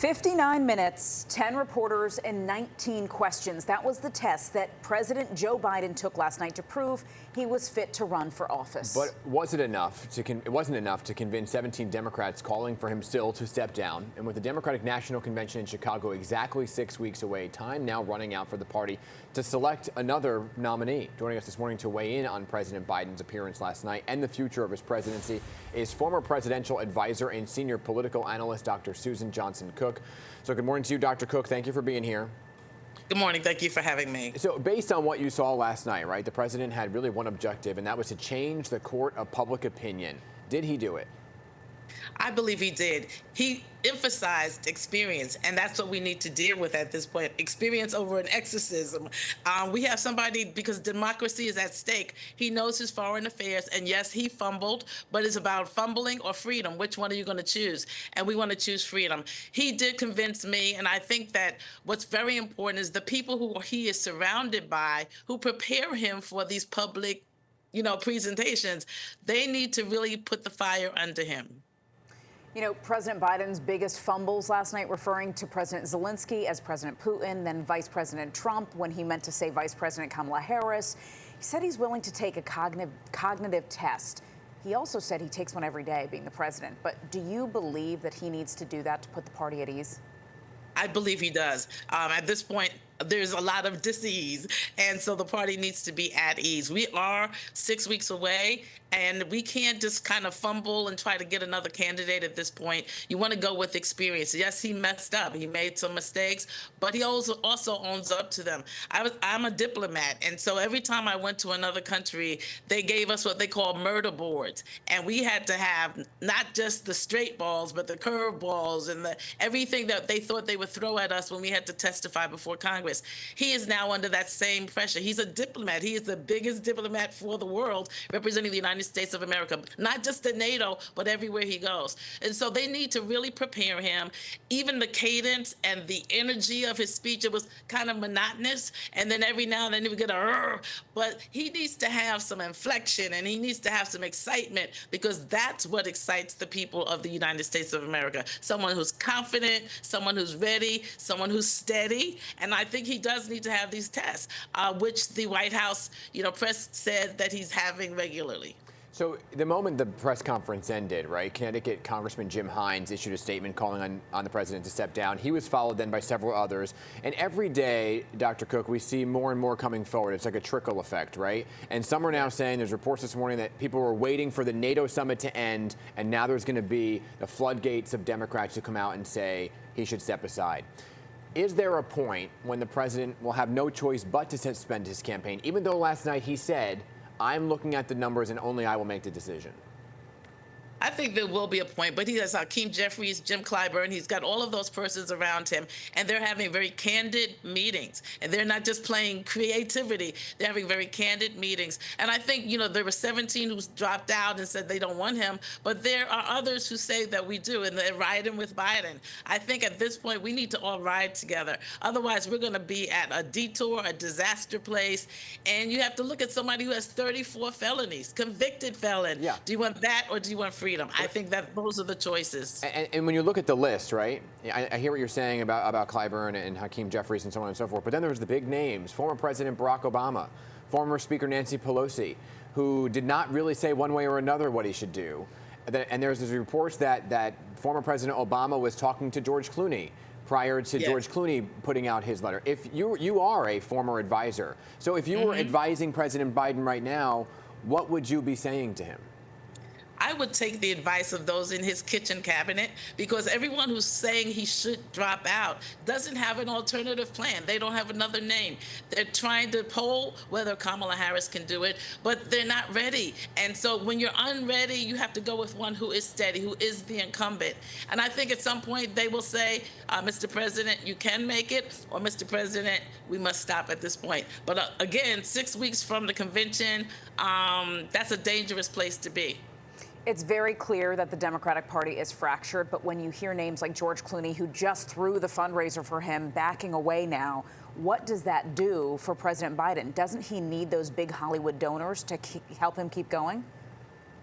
59 minutes, 10 reporters, and 19 questions. That was the test that President Joe Biden took last night to prove he was fit to run for office. But was it enough? It wasn't enough to convince 17 Democrats calling for him still to step down. And with the Democratic National Convention in Chicago exactly 6 weeks away, time now running out for the party to select another nominee. Joining us this morning to weigh in on President Biden's appearance last night and the future of his presidency is former presidential advisor and senior political analyst Dr. Suzan Johnson Cook. So good morning to you, Dr. Cook. Thank you for being here. Good morning. Thank you for having me. So based on what you saw last night, right, the president had really one objective, and that was to change the court of public opinion. Did he do it? I believe he did. He emphasized experience, and that's what we need to deal with at this point. Experience over an exorcism. We have somebody, because democracy is at stake. He knows his foreign affairs, and yes, he fumbled, but it's about fumbling or freedom. Which one are you going to choose? And we want to choose freedom. He did convince me, and I think that what's very important is the people who he is surrounded by, who prepare him for these public, presentations. They need to really put the fire under him. You know, President Biden's biggest fumbles last night, referring to President Zelensky as President Putin, then Vice President Trump when he meant to say Vice President Kamala Harris. He said he's willing to take a cognitive test. He also said he takes one every day, being the president. But do you believe that he needs to do that to put the party at ease? I believe he does. At this point, there's a lot of dis-ease, and so the party needs to be at ease. We are 6 weeks away, and we can't just kind of fumble and try to get another candidate at this point. You want to go with experience. Yes, he messed up. He made some mistakes, but he also owns up to them. I'm a diplomat, and so every time I went to another country, they gave us what they call murder boards, and we had to have not just the straight balls, but the curve balls and everything that they thought they would throw at us when we had to testify before Congress. He is now under that same pressure. He's a diplomat. He is the biggest diplomat for the world, representing the United States of America, not just in NATO, but everywhere he goes. And so they need to really prepare him. Even the cadence and the energy of his speech, it was kind of monotonous. And then every now and then he would get a, but he needs to have some inflection and he needs to have some excitement, because that's what excites the people of the United States of America. Someone who's confident, someone who's ready, someone who's steady. And I think he does need to have these tests, which the White House, press said that he's having regularly. So the moment the press conference ended, right, Connecticut Congressman Jim Hines issued a statement calling on the president to step down. He was followed then by several others. And every day, Dr. Cook, we see more and more coming forward. It's like a trickle effect, right? And some are now saying, there's reports this morning that people were waiting for the NATO summit to end, and now there's going to be the floodgates of Democrats who come out and say he should step aside. Is there a point when the president will have no choice but to suspend his campaign, even though last night he said, I'm looking at the numbers and only I will make the decision? I think there will be a point, but he has Hakeem Jeffries, Jim Clyburn. He's got all of those persons around him, and they're having very candid meetings. And they're not just playing creativity. They're having very candid meetings. And I think, there were 17 who dropped out and said they don't want him, but there are others who say that we do, and they're riding with Biden. I think at this point, we need to all ride together. Otherwise, we're going to be at a detour, a disaster place. And you have to look at somebody who has 34 felonies, convicted felon. Yeah. Do you want that, or do you want freedom? I think that those are the choices. And when you look at the list, right, I hear what you're saying about Clyburn and Hakeem Jeffries and so on and so forth, but then there's the big names, former President Barack Obama, former Speaker Nancy Pelosi, who did not really say one way or another what he should do. And there's these reports that former President Obama was talking to George Clooney prior to George Clooney putting out his letter. If you are a former advisor, so if you were advising President Biden right now, what would you be saying to him? I would take the advice of those in his kitchen cabinet, because everyone who's saying he should drop out doesn't have an alternative plan. They don't have another name. They're trying to poll whether Kamala Harris can do it, but they're not ready. And so when you're unready, you have to go with one who is steady, who is the incumbent. And I think at some point they will say, Mr. President, you can make it, or Mr. President, we must stop at this point. But again, 6 weeks from the convention, that's a dangerous place to be. It's very clear that the Democratic Party is fractured, but when you hear names like George Clooney, who just threw the fundraiser for him, backing away now, what does that do for President Biden? Doesn't he need those big Hollywood donors to help him keep going?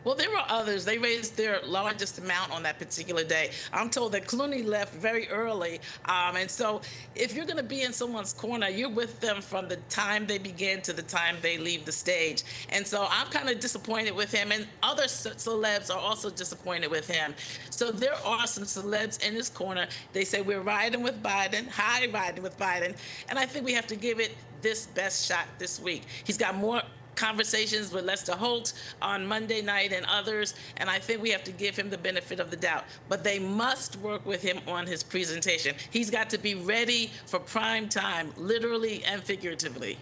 Well, there were others. They raised their largest amount on that particular day. I'm told that Clooney left very early. And so if you're going to be in someone's corner, you're with them from the time they begin to the time they leave the stage. And so I'm kind of disappointed with him. And other celebs are also disappointed with him. So there are some celebs in his corner. They say, we're riding with Biden, high riding with Biden. And I think we have to give it this best shot this week. He's got more conversations with Lester Holt on Monday night and others, and I think we have to give him the benefit of the doubt. But they must work with him on his presentation. He's got to be ready for prime time, literally and figuratively.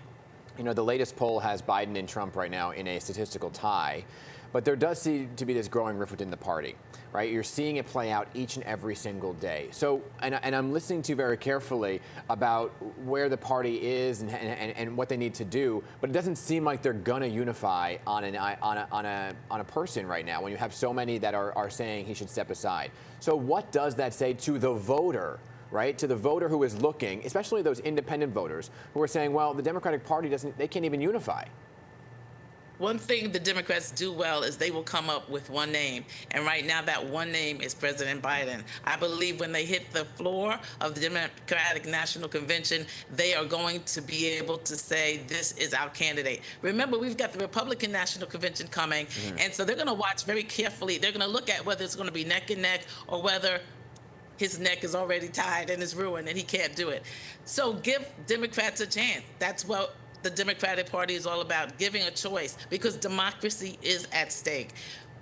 You know, the latest poll has Biden and Trump right now in a statistical tie, but there does seem to be this growing rift within the party, right? You're seeing it play out each and every single day. So, and I'm listening to you very carefully about where the party is and what they need to do, but it doesn't seem like they're gonna unify on a person right now when you have so many that are saying he should step aside. So what does that say to the voter? Right, to the voter who is looking, especially those independent voters who are saying, well, the Democratic Party they can't even unify. One thing the Democrats do well is they will come up with one name. And right now that one name is President Biden. I believe when they hit the floor of the Democratic National Convention, they are going to be able to say, this is our candidate. Remember, we've got the Republican National Convention coming. And so they're going to watch very carefully. They're going to look at whether it's going to be neck and neck or whether his neck is already tied and is ruined and he can't do it. So give Democrats a chance. That's what the Democratic Party is all about, giving a choice, because democracy is at stake.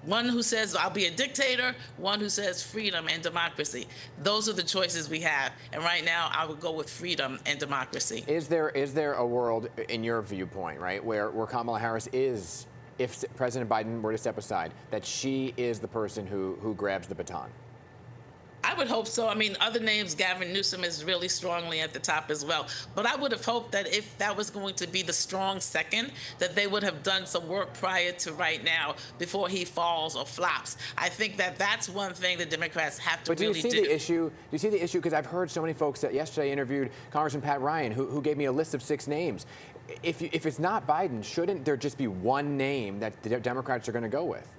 One who says, I'll be a dictator, one who says freedom and democracy. Those are the choices we have. And right now, I would go with freedom and democracy. Is there a world, in your viewpoint, right, where Kamala Harris is, if President Biden were to step aside, that she is the person who grabs the baton? I would hope so. I mean, other names, Gavin Newsom is really strongly at the top as well. But I would have hoped that if that was going to be the strong second, that they would have done some work prior to right now before he falls or flops. I think that that's one thing the Democrats have to really do. But do you see the issue? Because I've heard so many folks that yesterday interviewed Congressman Pat Ryan, who gave me a list of 6 names. If it's not Biden, shouldn't there just be one name that the Democrats are going to go with?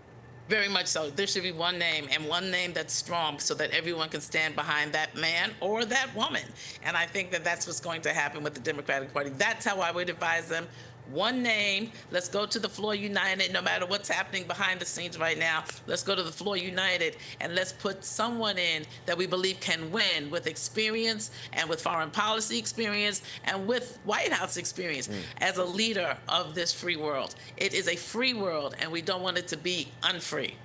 Very much so. There should be one name, and one name that's strong so that everyone can stand behind that man or that woman. And I think that that's what's going to happen with the Democratic Party. That's how I would advise them. One name. Let's go to the floor united, no matter what's happening behind the scenes right now. Let's go to the floor united, and let's put someone in that we believe can win with experience and with foreign policy experience and with White House experience as a leader of this free world. It is a free world, and we don't want it to be unfree.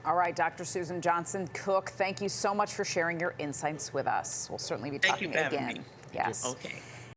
All right, Dr. Suzan Johnson Cook, thank you so much for sharing your insights with us. We'll certainly be talking again. Me. Yes. Okay.